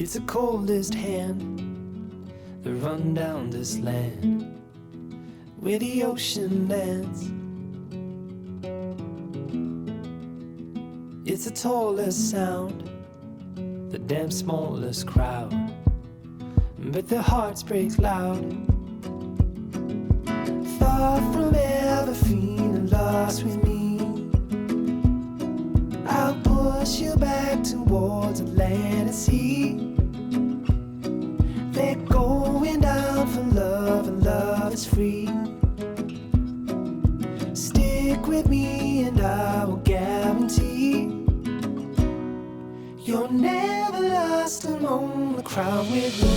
It's the coldest hand that run down this land where the ocean lands. It's the tallest sound, the damn smallest crowd, but their hearts break loud. Far from ever feeling lost with me, I'll push you back towards the land and sea. They're going down for love, and love is free. Stick with me and I will guarantee you're never lost among the crowd with me.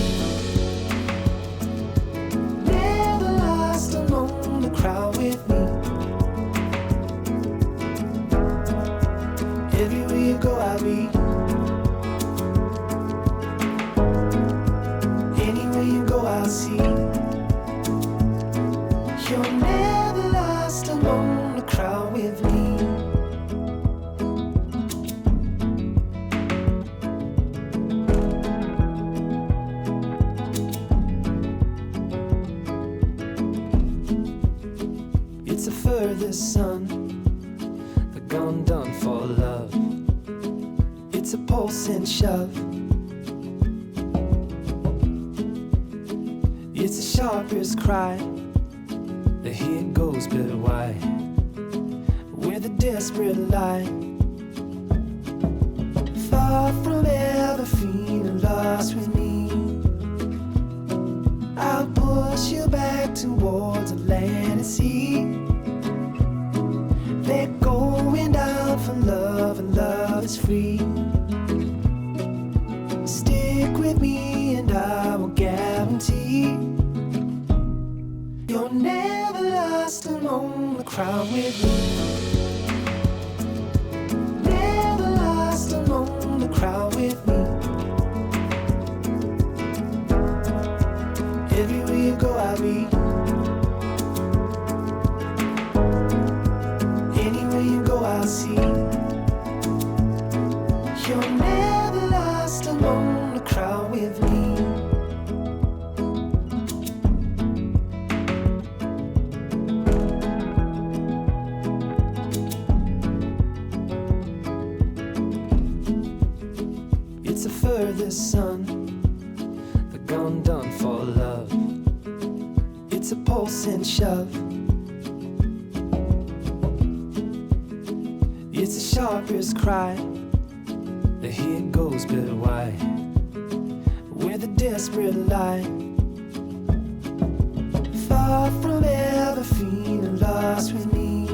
Never lost among the crowd with me. Everywhere you go I'll be. Anywhere you go I'll see. You're never lost among the crowd with me. It's the furthest sun, the gone done for love. It's a pulse and shove. It's the sharpest cry. The here goes, but why? Where the desperate lie. Far from ever feeling lost with me, I'll push you back towards the land and sea. They're going down for love, and love is free. Stick with me and I will guarantee you're never lost among the crowd with me. Never lost among the crowd with me. Everywhere you go I'll be. Anywhere you go I'll see. You're never lost among the crowd with me. It's the furthest sun, the gone done for love. It's a pulse and shove. It's the sharpest cry. The here goes, but why? Where the desperate lie. Far from ever feeling lost with me,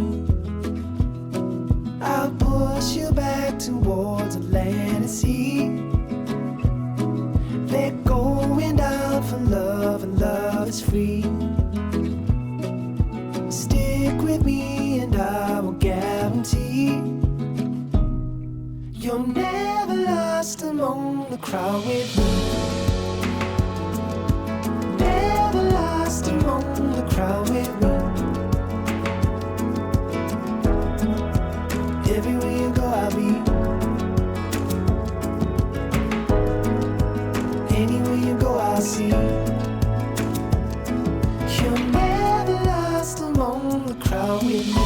I'll push you back towards the land and sea. They're going down for love, and love is free. Stick with me and I will guarantee you're never lost among the crowd with me. Never lost among the crowd with me. Everywhere you go I'll be. Anywhere you go I'll see. You're never lost among the crowd with me.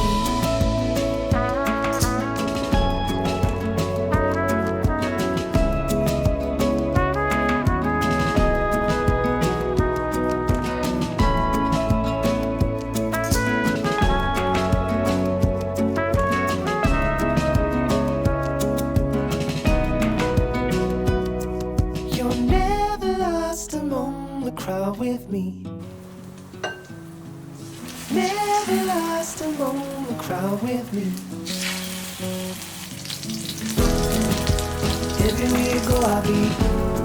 Crowd with me. Never lost among the crowd with me. Everywhere you go I'll be.